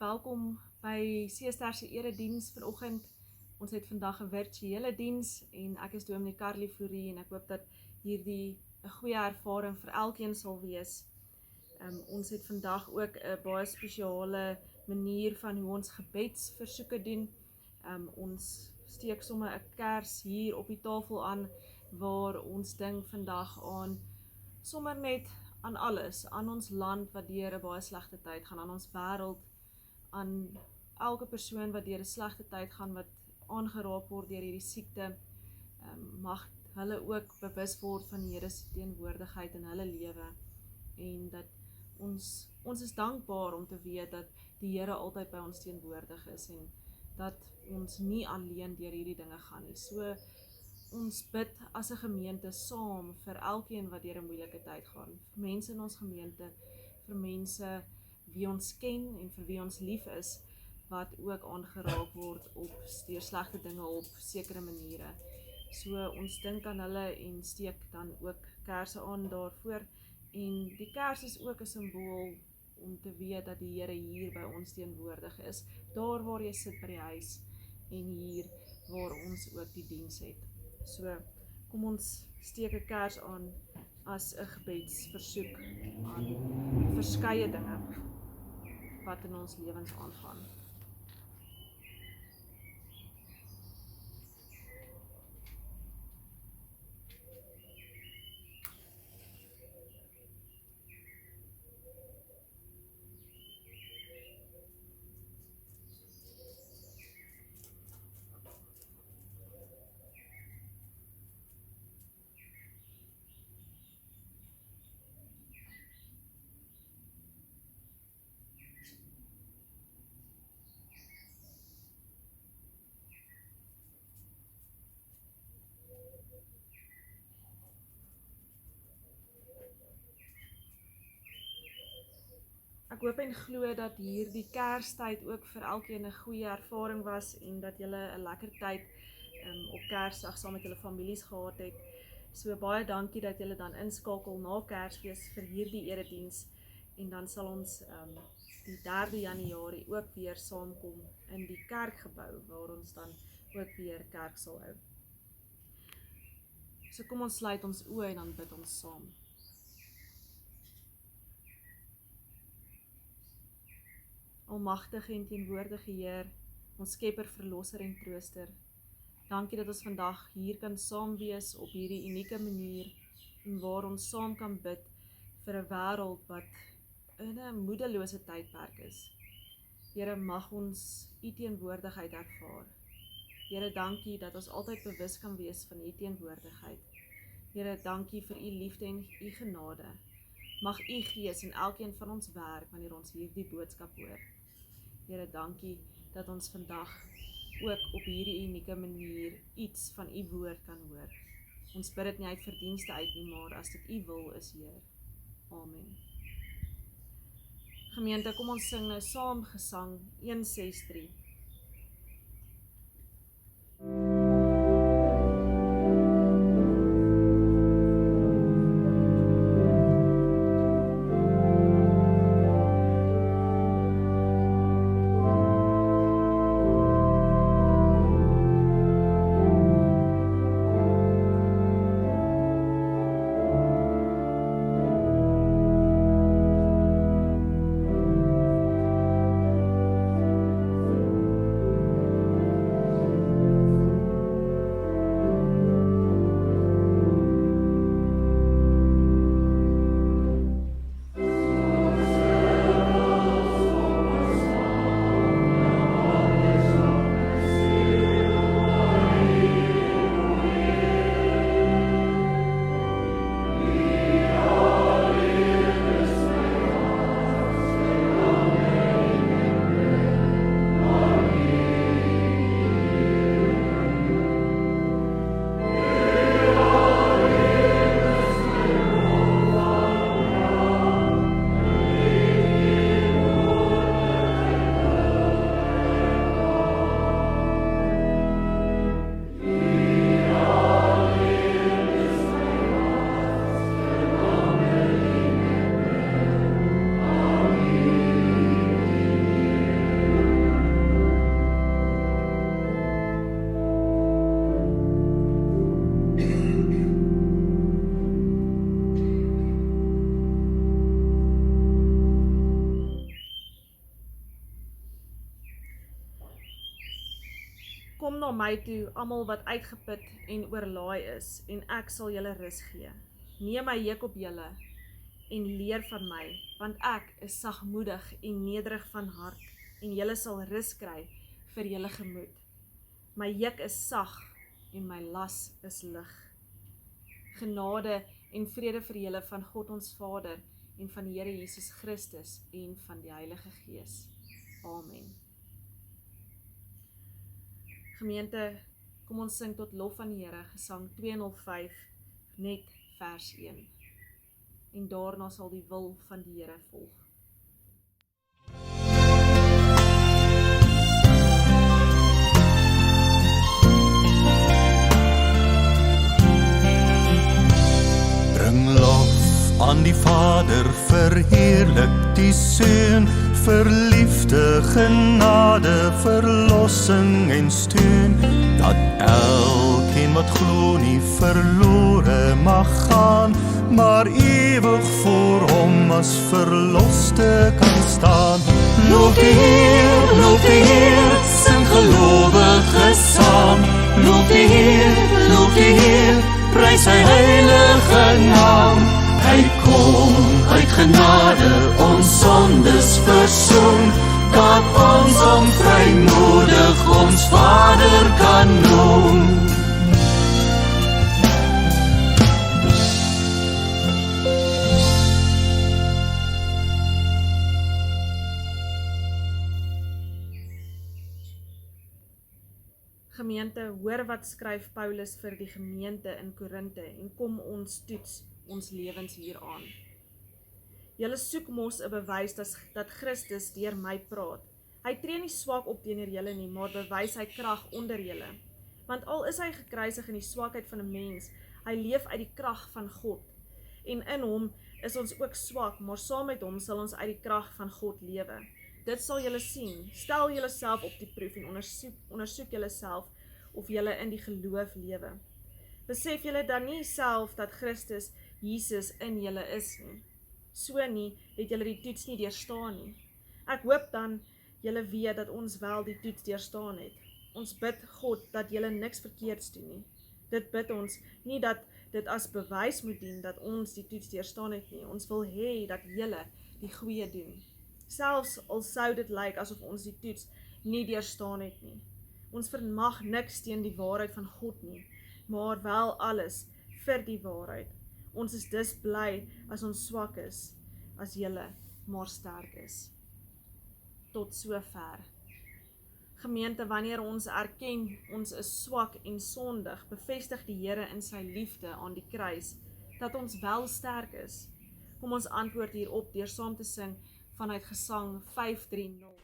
Welkom by Seester se erediens vanoggend. Ons het vandag 'n virtuele diens en ek is Dominee Carly Fourie en ek hoop dat hierdie 'n goeie ervaring vir elkeen sal wees. Ons het vandag ook 'n baie spesiale manier van hoe ons gebedsversoeke doen. Ons steek sommer 'n kers hier op die tafel aan waar ons dink vandag aan sommer net aan alles, aan ons land wat deur 'n baie slegte tyd gaan, aan ons wêreld, aan elke persoon wat deur 'n slegte tyd gaan, wat aangeraak word deur hierdie siekte, mag hulle ook bewus word van die Here se teenwoordigheid in hulle lewe en dat ons is dankbaar om te weet dat die Here altyd by ons teenwoordig is en dat ons nie alleen deur hierdie dinge gaan nie. So ons bid as 'n gemeente saam vir elkeen wat deur 'n moeilike tyd gaan, vir mense in ons gemeente, vir mense wie ons ken en vir wie ons lief is, wat ook aangeraak word deur slegte dinge op sekere maniere. So ons dink aan hulle en steek dan ook kerse aan daarvoor. En die kers is ook 'n simbool om te weet dat die Here hier by ons teenwoordig is, daar waar jy sit by die huis en hier waar ons ook die diens het. So kom ons steek 'n kers aan as 'n gebedsversoek aan verskeie dinge wat in ons lewens aangaan. Ek hoop en glo dat hierdie Kerstyd ook vir elkeen 'n goeie ervaring was en dat julle 'n lekker tyd op Kersdag saam met julle families gehad het. So baie dankie dat julle dan inskakel na Kersfees vir hierdie erediens en dan sal ons die 3 Januarie ook weer saamkom in die kerkgebou waar ons dan ook weer kerk sal hou. So kom ons sluit ons oë en dan bid ons saam. Almagtige en teenwoordige Heer, ons Skepper, Verlosser en Trooster, dankie dat ons vandag hier kan saam wees op hierdie unieke manier en waar ons saam kan bid vir 'n wêreld wat in 'n moedelose tydperk is. Here, mag ons U teenwoordigheid ervaar. Here, dankie dat ons altyd bewus kan wees van U teenwoordigheid. Here, dankie vir U liefde en U genade. Mag U Gees in elkeen van ons werk wanneer ons hierdie boodskap hoor. Here, dankie dat ons vandag ook op hierdie unieke manier iets van U woord kan hoor. Ons bid dit nie uit verdienste uit nie, maar as dit U wil is, Heer. Amen. Gemeente, kom ons sing nou saam gesang 163. na my toe, almal wat uitgeput en oorlaai is, en ek sal julle rus gee. Neem my juk op julle, en leer van my, want ek is sagmoedig en nederig van hart, en julle sal rus kry vir julle gemoed. My juk is sag, en my las is lig. Genade en vrede vir julle van God ons Vader, en van die Here Jesus Christus, en van die Heilige Gees. Amen. Gemeente, kom ons sing tot lof van die Here, Gesang 205, net vers 1. En daarna sal die wil van die Here volg. Bring lof aan die Vader, verheerlik die Seun, vir liefde, genade, verlossing en steun, dat elkeen wat glo nie verlore mag gaan, maar ewig voor hom as verloste kan staan. Loof die Heer, sing gelowiges saam. Loof die Heer, prys sy heilige naam. Hy kom uit genade, ons sondes versoen, dat ons hom vrymoedig ons Vader kan noem. Gemeente, hoor wat skryf Paulus vir die gemeente in Korinte, en kom ons toets ons lewens hieraan. Julle soek mos 'n bewys dat Christus deur my praat. Hy tree nie swak op teenoor julle nie, maar bewys hy krag onder julle. Want al is hy gekruisig in die swakheid van 'n mens, hy leef uit die krag van God. En in hom is ons ook swak, maar saam met hom sal ons uit die krag van God lewe. Dit sal julle sien. Stel julle self op die proef en ondersoek julle self of julle in die geloof lewe. Besef julle dan nie self dat Christus Jesus in julle is nie. So nie, het julle die toets nie deurstaan nie. Ek hoop dan julle weet dat ons wel die toets deurstaan het. Ons bid God dat julle niks verkeerds doen nie. Dit bid ons nie dat dit as bewys moet dien dat ons die toets deurstaan het nie. Ons wil hê dat julle die goeie doen. Selfs al sou dit lyk asof ons die toets nie deurstaan het nie. Ons vermag niks teen die waarheid van God nie, maar wel alles vir die waarheid. Ons is dus bly as ons swak is, as julle maar sterk is. Tot sover. Gemeente, wanneer ons erken ons is swak en sondig, bevestig die Here in sy liefde aan die kruis, dat ons wel sterk is. Kom ons antwoord hierop deur saam te sing vanuit Gesang 530.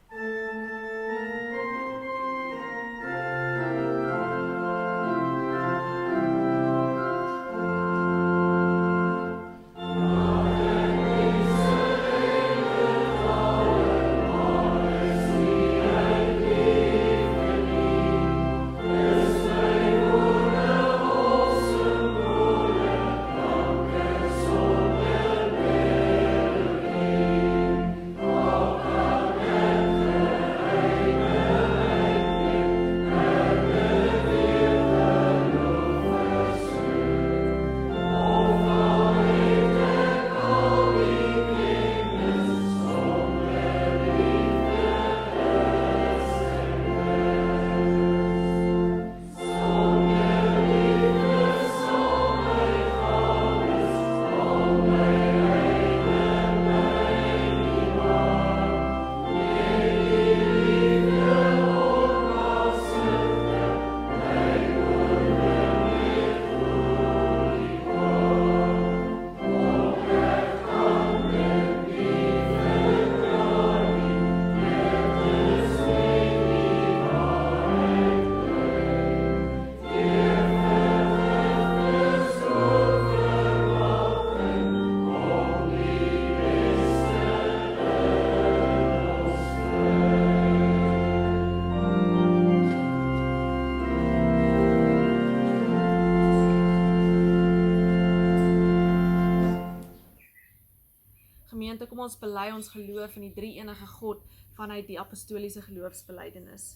Gemeente, kom ons bely ons geloof in die drie enige God vanuit die apostoliese geloofsbelijdenis.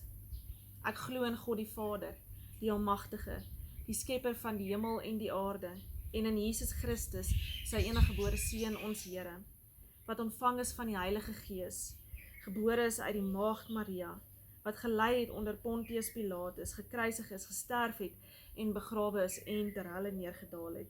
Ek glo in God die Vader, die Almagtige, die skepper van die hemel en die aarde, en in Jesus Christus, sy eniggebore Seun, ons Here, wat ontvang is van die Heilige Gees, gebore is uit die maagd Maria, wat gelei het onder Pontius Pilatus, gekruisig is, gesterf het en begrawe is en ter helle neergedaal het,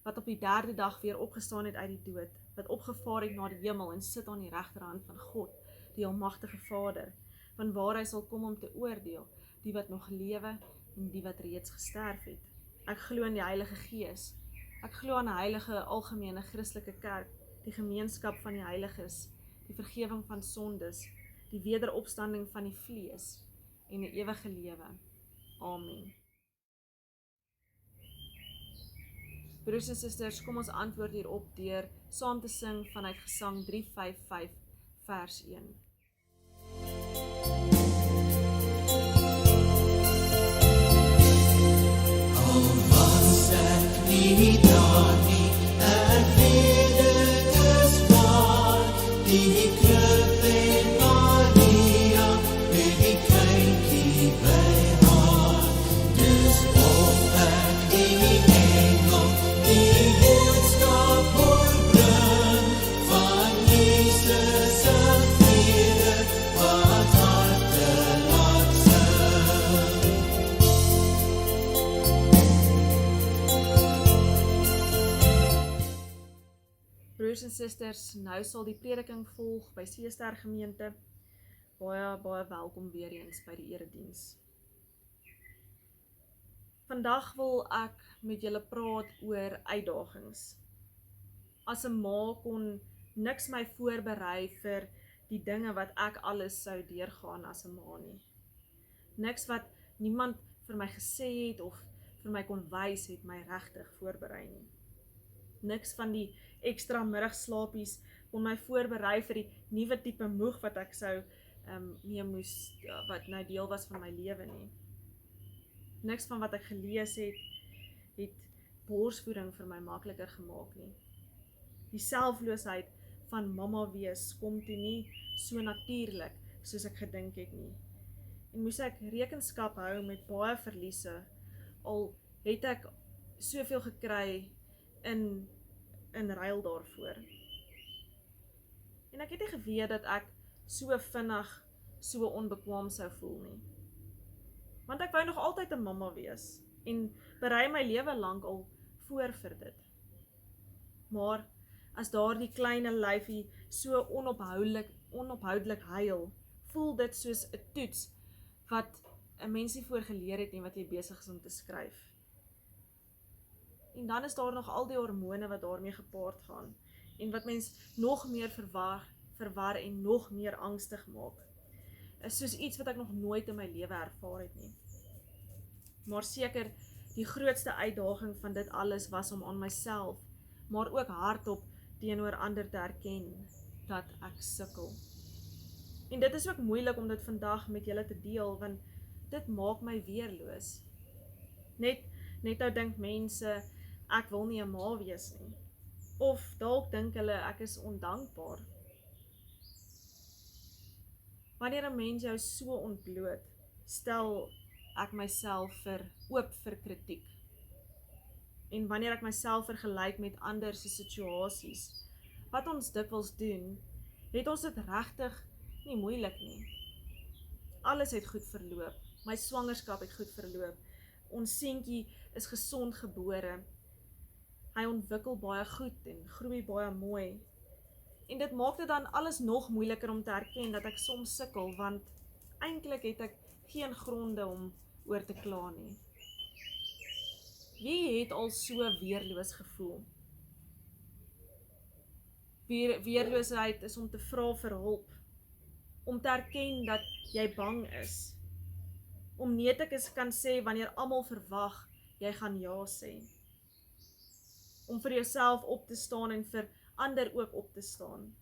wat op die 3de dag weer opgestaan het uit die dood, wat opgevaar het na die hemel en sit aan die regterhand van God, die Almagtige Vader, vanwaar hy sal kom om te oordeel, die wat nog lewe en die wat reeds gesterf het. Ek glo in die Heilige Gees. Ek glo aan 'n heilige algemene Christelike kerk, die gemeenskap van die heiliges, die vergifnis van sondes, die wederopstanding van die vlees en 'n ewige lewe. Amen. Broers en susters, kom ons antwoord hierop deur saam te sing vanuit Gesang 355 vers 1. Nie daar nie, ek weet dit is waar, die krib en Maria, met die kindjie by haar, dis of ek die engel, die boodskap hoor bring, van Jesus se vrede, wat harte laat sing. Broers en susters, nou sal die prediking volg by Seester Gemeente. Baie welkom weer eens by die erediens. Vandag wil ek met julle praat oor uitdagings. As 'n ma kon niks my voorberei vir die dinge wat ek alles sou deurgaan as 'n ma nie. Niks wat niemand vir my gesê het of vir my kon wys het my regtig voorberei nie. Niks van die ekstra middagslapies kon my voorberei vir die nuwe tipe moeg wat ek sou mee moes, wat nou deel was van my lewe nie. Niks van wat ek gelees het borsvoeding vir my makliker gemaak nie. Die selfloosheid van mamma wees kom toe nie so natuurlik soos ek gedink het nie. En moes ek rekenskap hou met baie verliese, al het ek soveel gekry in ruil daarvoor. En ek het nie geweet dat ek so vinnig, so onbekwaam sou voel nie. Want ek wou nog altyd 'n mamma wees, en berei my lewe lank al voor vir dit. Maar as daardie kleine lyfie so onophoudelik huil, voel dit soos 'n toets wat 'n mens nie voor geleer het en wat jy besig is om te skryf. En dan is daar nog al die hormone wat daarmee gepaard gaan, en wat mens nog meer verwar en nog meer angstig maak. Is soos iets wat ek nog nooit in my lewe ervaar het nie. Maar seker, die grootste uitdaging van dit alles was om aan myself, maar ook hardop teenoor ander te erken, dat ek sukkel. En dit is ook moeilik om dit vandag met julle te deel, want dit maak my weerloos. Net nou dink mense, ek wil nie 'n ma wees nie. Of dalk dink hulle ek is ondankbaar. Wanneer 'n mens jou so ontbloot, stel ek myself oop vir kritiek. En wanneer ek myself vergelyk met ander se situasies, wat ons dikwels doen, het ons dit regtig nie moeilik nie. Alles het goed verloop. My swangerskap het goed verloop. Ons seentjie is gesond gebore. Hy ontwikkel baie goed en groei baie mooi. En dit maak dit dan alles nog moeiliker om te erken dat ek soms sukkel, want eintlik het ek geen gronde om oor te kla nie. Wie het al so weerloos gevoel? Weerloosheid is om te vra vir hulp, om te erken dat jy bang is, om nee te kan sê wanneer almal verwag, jy gaan ja sê, om vir jouself op te staan en vir ander ook op te staan.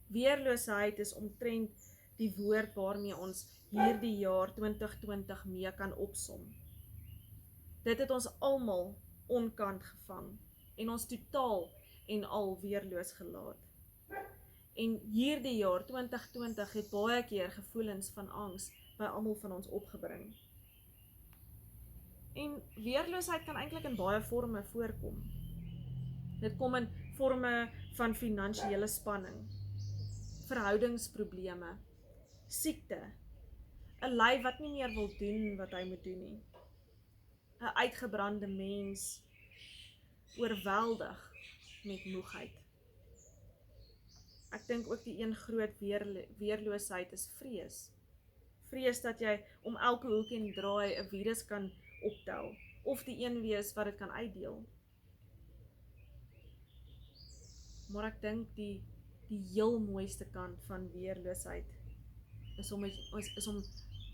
Weerloosheid is omtrent die woord waarmee ons hierdie jaar 2020 mee kan opsom. Dit het ons almal onkant gevang en ons totaal en al weerloos gelaat. En hierdie jaar 2020 het baie keer gevoelens van angs by almal van ons opgebring. En weerloosheid kan eintlik in baie forme voorkom. Dit kom in forme van finansiële spanning, verhoudingsprobleme, siekte, 'n lyf wat nie meer wil doen wat hy moet doen nie, 'n uitgebrande mens, oorweldig met moegheid. Ek dink ook die een groot weerloosheid is vrees. Vrees dat jy om elke hoek en draai 'n virus kan optel, of die een wees wat dit kan uitdeel. Maar ek dink die heel mooiste kant van weerloosheid is om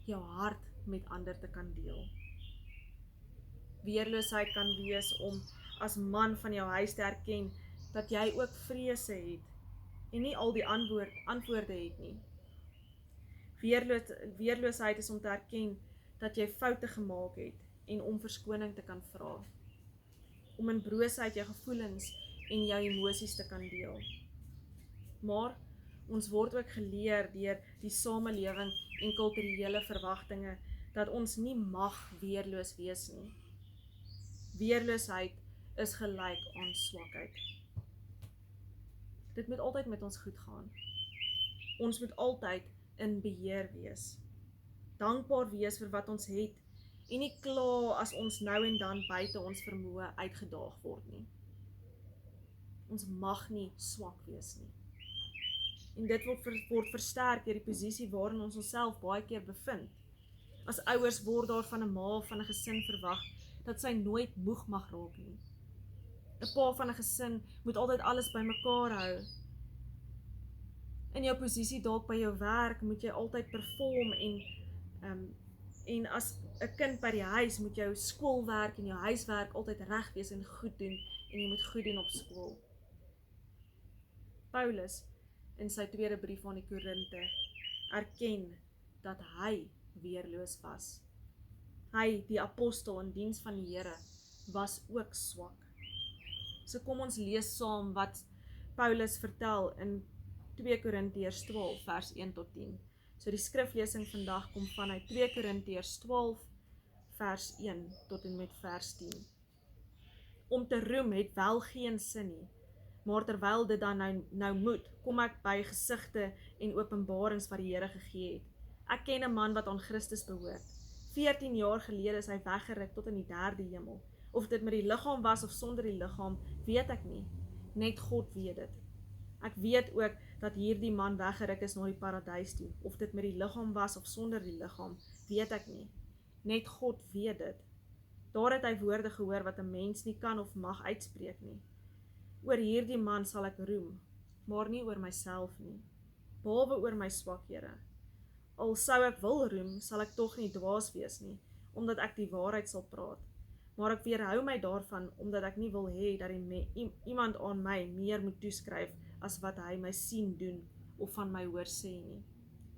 jou hart met ander te kan deel. Weerloosheid kan wees om as man van jou huis te erken dat jy ook vrese het en nie al die antwoorde het nie. Weerloosheid is om te erken dat jy foute gemaak het en om verskoning te kan vra. Om in broosheid jou gevoelens en jou emosies te kan deel. Maar ons word ook geleer deur die samelewing en kulturele verwagtinge dat ons nie mag weerloos wees nie. Weerloosheid is gelyk aan swakheid. Dit moet altyd met ons goed gaan. Ons moet altyd in beheer wees. Dankbaar wees vir wat ons het en nie kla as ons nou en dan buite ons vermoë uitgedaag word nie. Ons mag nie swak wees nie. En dit word versterk deur die posisie waarin ons onsself baie keer bevind. As ouers word daar van 'n ma van 'n gesin verwag dat sy nooit moeg mag raak nie. 'n Pa van 'n gesin moet altyd alles bymekaar hou. In jou posisie dalk by jou werk moet jy altyd perform en as 'n kind by die huis moet jou skoolwerk en jou huiswerk altyd reg wees en goed doen en jy moet goed doen op skool. Paulus in sy tweede brief aan die Korinte erken dat hy weerloos was. Hy, die apostel in diens van die Here, was ook swak. So kom ons lees saam wat Paulus vertel in 2 Korintiërs 12 vers 1 tot 10. So die skriflesing vandag kom vanuit 2 Korintiërs 12 vers 1 tot en met vers 10. Om te roem het wel geen sin nie, maar terwyl dit dan nou moet, kom ek by gesigte en openbarings wat die Here gegee het. Ek ken 'n man wat aan Christus behoort. 14 jaar gelede is hy weggeruk tot in die 3de hemel. Of dit met die liggaam was of sonder die liggaam, weet ek nie. Net God weet dit. Ek weet ook dat hierdie man weggeruk is na die paradys toe. Of dit met die liggaam was of sonder die liggaam, weet ek nie. Net God weet dit. Daar het hy woorde gehoor wat 'n mens nie kan of mag uitspreek nie. Oor hierdie man sal ek roem, maar nie oor myself nie, behalwe oor my swakhede. Al sou ek wil roem, sal ek tog nie dwaas wees nie, omdat ek die waarheid sal praat. Maar ek weerhou my daarvan, omdat ek nie wil hê dat iemand aan my meer moet toeskryf as wat hy my sien doen of van my hoor sê nie.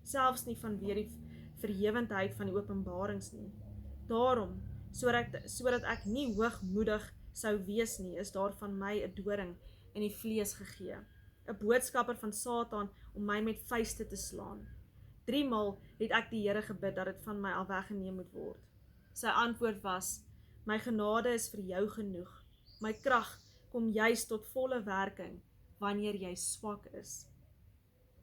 Selfs nie vanweë die verhewendheid van die openbarings nie. Daarom, sodat ek nie hoogmoedig sou wees nie, is daar van my 'n doring in die vlees gegee, 'n boodskapper van Satan om my met vuiste te slaan. 3 maal het ek die Here gebid dat dit van my al weggeneem moet word. Sy antwoord was: my genade is vir jou genoeg. My krag kom juis tot volle werking wanneer jy swak is.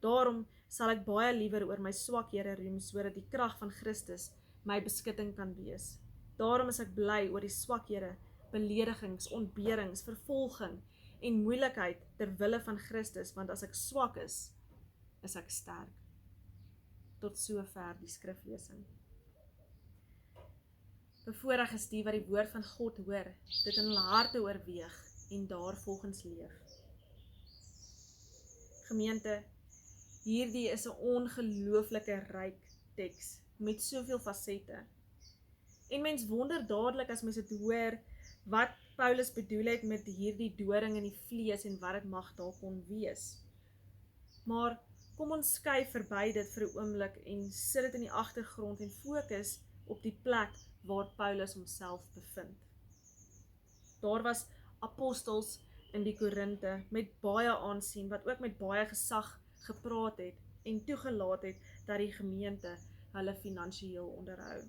Daarom sal ek baie liewer oor my swakhede roem, sodat die krag van Christus my beskutting kan wees. Daarom is ek bly oor die swakhede, beledigings, ontberings, vervolging en moeilikheid ter wille van Christus, want as ek swak is ek sterk. Tot sover die skriflesing. Bevoorreg is die wat die woord van God hoor, dit in hulle harte oorweeg en daarvolgens leef. Gemeente, hierdie is 'n ongelooflike ryk teks met soveel fasette. En mens wonder dadelik as mens dit hoor wat Paulus bedoel het met hierdie doring in die vlees en wat dit mag daar kon wees. Maar kom ons skuif verby dit vir 'n oomblik en sit dit in die agtergrond en fokus op die plek waar Paulus homself bevind. Daar was apostels in die Korinte met baie aansien, wat ook met baie gesag gepraat het en toegelaat het dat die gemeente hulle finansiëel onderhou.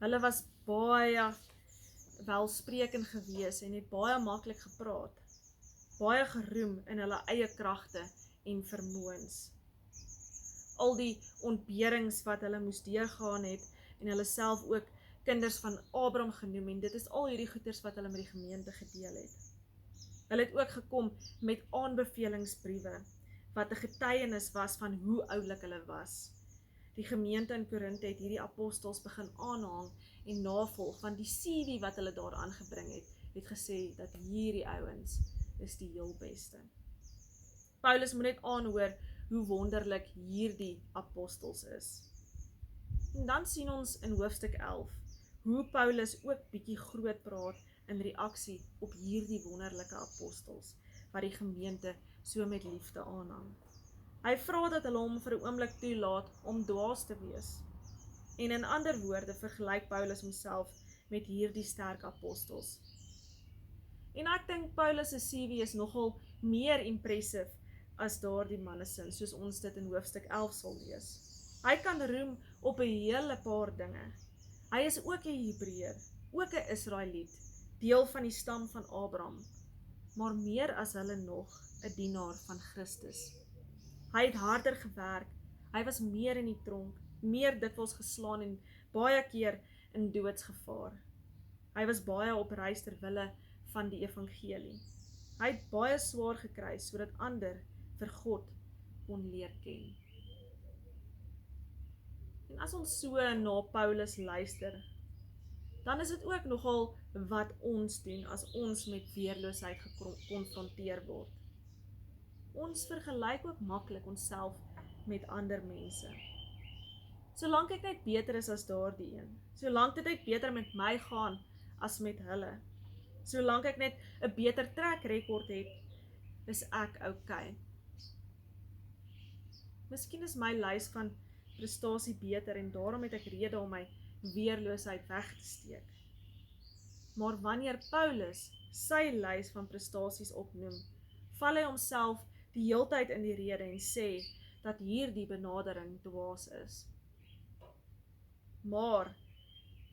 Hulle was baie welsprekend gewees en het baie maklik gepraat, baie geroem in hulle eie kragte en vermoëns. Al die ontberings wat hulle moes deurgaan het en hulle self ook kinders van Abraham genoem en dit is al hierdie goeders wat hulle met die gemeente gedeel het. Hulle het ook gekom met aanbevelingsbriewe wat 'n getuienis was van hoe oulik hulle was. Die gemeente in Korinthe het hierdie apostels begin aanhang en navolg, want die CV wat hulle daar aangebring het gesê dat hierdie ouens is die heel beste. Paulus moet net aanhoor hoe wonderlik hierdie apostels is. En dan sien ons in hoofstuk 11, hoe Paulus ook bietjie groot praat in reaksie op hierdie wonderlike apostels, wat die gemeente so met liefde aanhang. Hy vra dat hulle hom vir 'n oomblik toelaat om dwaas te wees. En in ander woorde vergelyk Paulus homself met hierdie sterk apostels. En ek dink Paulus se CV is nogal meer impressive as daardie mannesin, soos ons dit in hoofstuk 11 sal lees. Hy kan roem op 'n hele paar dinge. Hy is ook 'n Hebreër, ook 'n Israeliet, deel van die stam van Abraham, maar meer as hulle nog 'n dienaar van Christus. Hy het harder gewerk, hy was meer in die tronk, meer dikwels geslaan en baie keer in doodsgevaar. Hy was baie op reis ter wille van die evangelie. Hy het baie swaar gekry sodat ander vir God kon leer ken. En as ons so na Paulus luister, dan is dit ook nogal wat ons doen as ons met weerloosheid gekonfronteer word. Ons vergelyk ook maklik onsself met ander mense. Solank ek net beter is as daardie een, solank dit net beter met my gaan as met hulle, solank ek net 'n beter trek rekord het, is ek okay. Miskien is my lys van prestasie beter en daarom het ek rede om my weerloosheid weg te steek. Maar wanneer Paulus sy lys van prestasies opnoem, val hy homself die heeltyd in die rede en sê dat hierdie benadering dwaas is. Maar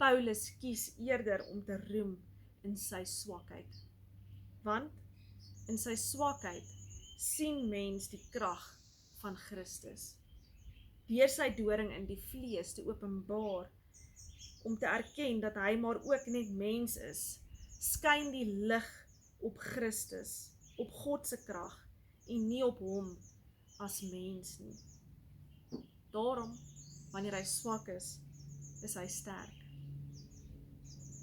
Paulus kies eerder om te roem in sy swakheid. Want in sy swakheid sien mens die krag van Christus. Deur sy doring in die vlees te openbaar, om te erken dat hy maar ook net mens is, skyn die lig op Christus, op God se krag, en nie op hom as mens nie. Daarom, wanneer hy swak is hy sterk.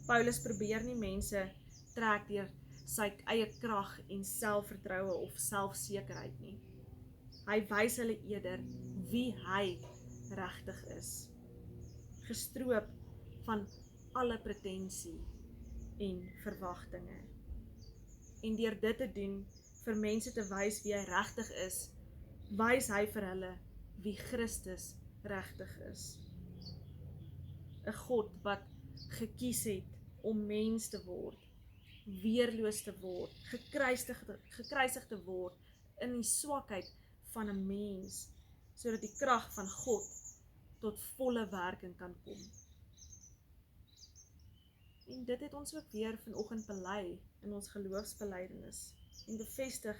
Paulus probeer nie mense trek deur sy eie krag en selfvertroue of selfsekerheid nie. Hy wys hulle eerder wie hy regtig is, gestroop van alle pretensie en verwagtinge. En deur dit te doen, vir mense te wys wie hy regtig is, wys hy vir hulle wie Christus regtig is. 'n God wat gekies het om mens te word, weerloos te word, gekruisig te word in die swakheid van 'n mens, sodat die krag van God tot volle werking kan kom. En dit het ons ook weer vanoggend bely in ons geloofsbelijdenis en bevestig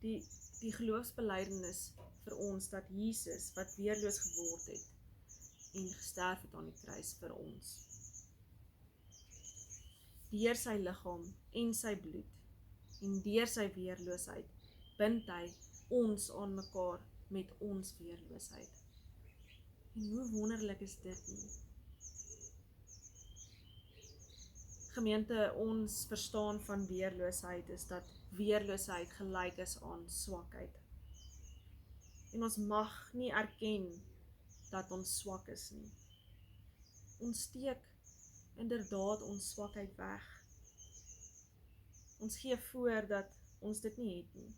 die geloofsbelijdenis vir ons dat Jesus wat weerloos geword het en gesterf het aan die kruis vir ons. Deur sy liggaam en sy bloed en deur sy weerloosheid bind hy ons aan mekaar met ons weerloosheid. En hoe wonderlik is dit nie? Gemeente, ons verstaan van weerloosheid is dat weerloosheid gelyk is aan swakheid. En ons mag nie erken dat ons swak is nie. Ons steek inderdaad ons swakheid weg. Ons gee voor dat ons dit nie het nie.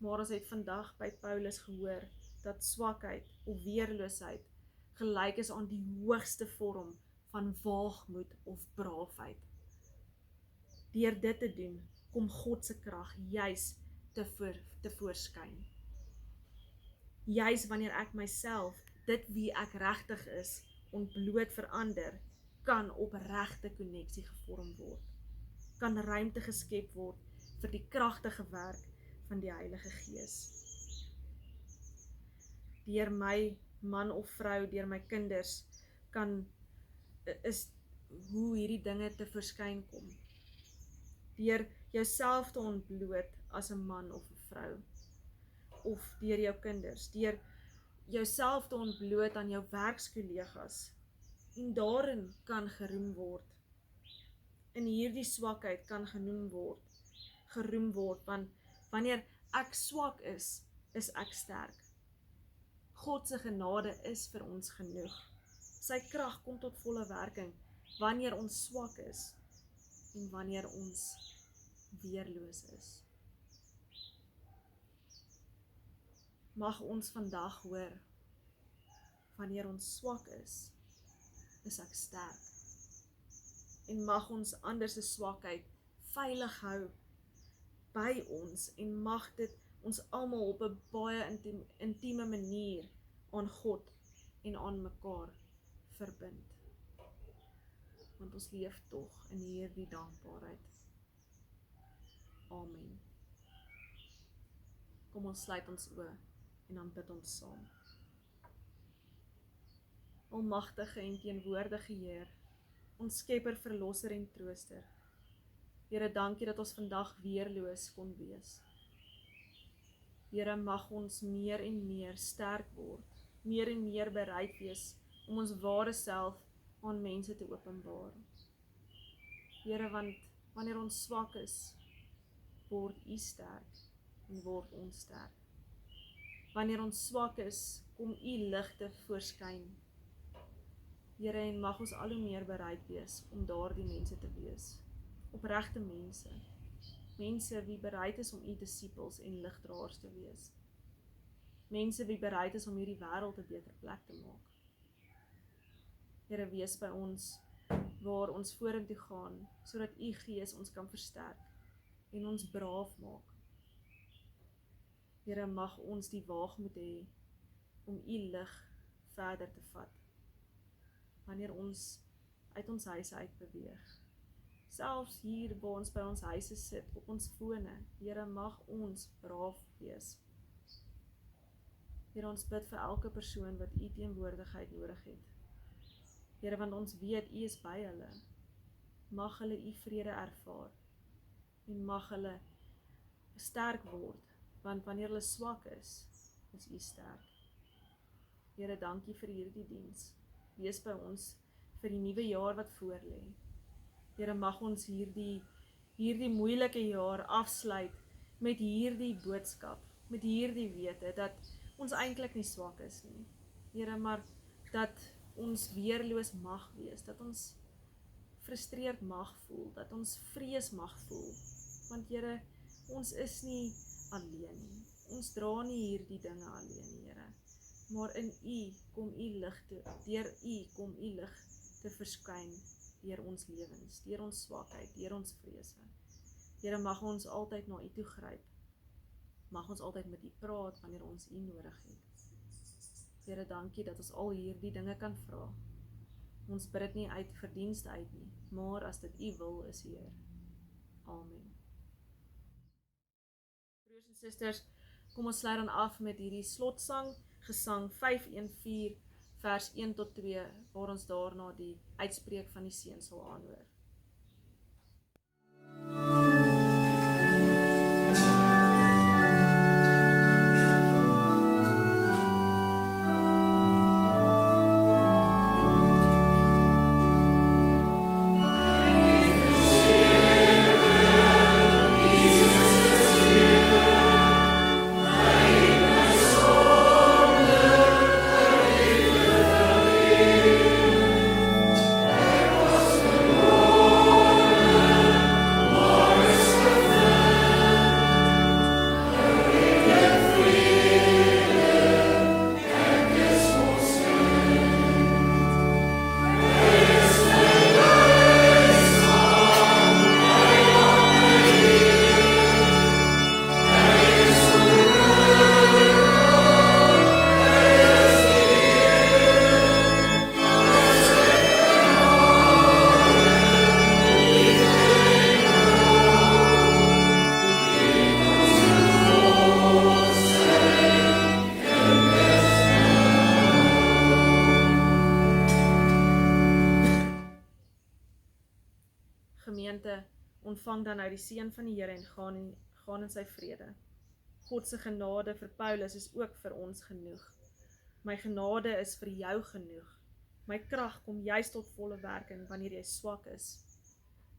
Maar ons het vandag by Paulus gehoor dat swakheid of weerloosheid gelyk is aan die hoogste vorm van waagmoed of braafheid. Deur dit te doen, kom God se krag juis te voorskyn. juis wanneer ek myself, dit wie ek regtig is, ontbloot verander, kan opregte konneksie gevorm word, kan ruimte geskep word vir die kragtige werk van die Heilige Gees. Deur my man of vrou, deur my kinders, is hoe hierdie dinge te verskyn kom. Deur jouself te ontbloot as 'n man of 'n vrou, of deur jou kinders, deur jouself te ontbloot aan jou werkskollegas, en daarin kan geroem word. In hierdie swakheid kan geroem word, want wanneer ek swak is ek sterk. God se genade is vir ons genoeg. Sy krag kom tot volle werking, wanneer ons swak is, en wanneer ons weerloos is. Mag ons vandag hoor, wanneer ons swak is ek sterk. En mag ons ander se swakheid veilig hou by ons, en mag dit ons almal op 'n baie intieme manier aan God en aan mekaar verbind. Want ons leef tog in hierdie dankbaarheid. Amen. Kom ons sluit ons oë en dan bid ons saam. Almagtige en teenwoordige Heer, ons Skepper, Verlosser en Trooster. Here, dankie dat ons vandag weerloos kon wees. Here, mag ons meer en meer sterk word, meer en meer bereid wees om ons ware self aan mense te openbaar. Here, want wanneer ons swak is, word U sterk en word ons sterk. Wanneer ons swak is, kom U lig te voorskyn. Here, en mag ons al hoe meer bereid wees om daardie mense te wees. Opregte mense. Mense wie bereid is om U disippels en ligdraers te wees. Mense wie bereid is om hierdie wêreld 'n beter plek te maak. Here, wees by ons waar ons vorentoe gaan, sodat U Gees ons kan versterk en ons braaf maak. Here, mag ons die waagmoed hê om U lig verder te vat, wanneer ons uit ons huise uit beweeg. Selfs hier waar ons by ons huise sit, op ons fone, Here, mag ons braaf wees. Here, ons bid vir elke persoon wat U teenwoordigheid nodig het. Here, want ons weet U is by hulle. Mag hulle U vrede ervaar en mag hulle sterk word, want wanneer hulle swak is U sterk. Here, dankie vir hierdie diens. Wees by ons vir die nuwe jaar wat voorlê. Here, mag ons hierdie moeilike jaar afsluit met hierdie boodskap, met hierdie wete, dat ons eintlik nie swak is nie. Here, maar dat ons weerloos mag wees, dat ons frustreerd mag voel, dat ons vrees mag voel. Want Here, ons is nie alleen nie. Ons dra nie hierdie dinge alleen, Here. Maar in U kom U lig toe, deur U kom U lig te verskyn deur ons lewens, deur ons swakheid, deur ons vrese. Here, mag ons altyd na U toe gryp. Mag ons altyd met U praat wanneer ons U nodig het. Here, dankie dat ons al hierdie dinge kan vra. Ons bid dit nie uit verdienste uit nie, maar as dit U wil is, Heer. Amen. Broers en susters, kom ons sluit dan af met hierdie slotsang, Gesang 514, vers 1 tot 2, waar ons daarna die uitspreek van die seën sal aanhoor. O ontvang dan nou die seën van die Here en gaan in sy vrede. God se genade vir Paulus is ook vir ons genoeg. My genade is vir jou genoeg. My krag kom juis tot volle werking wanneer jy swak is.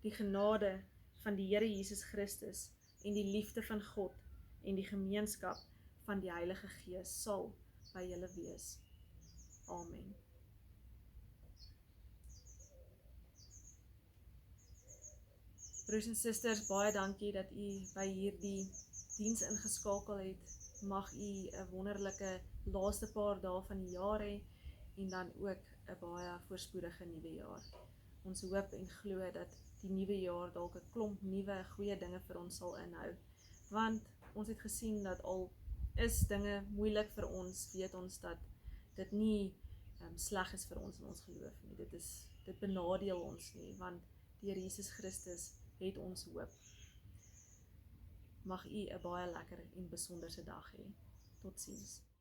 Die genade van die Here Jesus Christus en die liefde van God en die gemeenskap van die Heilige Gees sal by julle wees. Amen. Broers en susters, baie dankie dat u by hierdie diens ingeskakel het. Mag u 'n wonderlike laaste paar dae van die jaar hê en dan ook 'n baie voorspoedige nuwe jaar. Ons hoop en glo dat die nuwe jaar dalk 'n klomp nuwe goeie dinge vir ons sal inhou. Want ons het gesien dat al is dinge moeilik vir ons, weet ons dat dit nie sleg is vir ons in ons geloof nie. Dit benadeel ons nie, want deur Jesus Christus het ons hoop. Mag u 'n baie lekker en besonderse dag hê. Totsiens.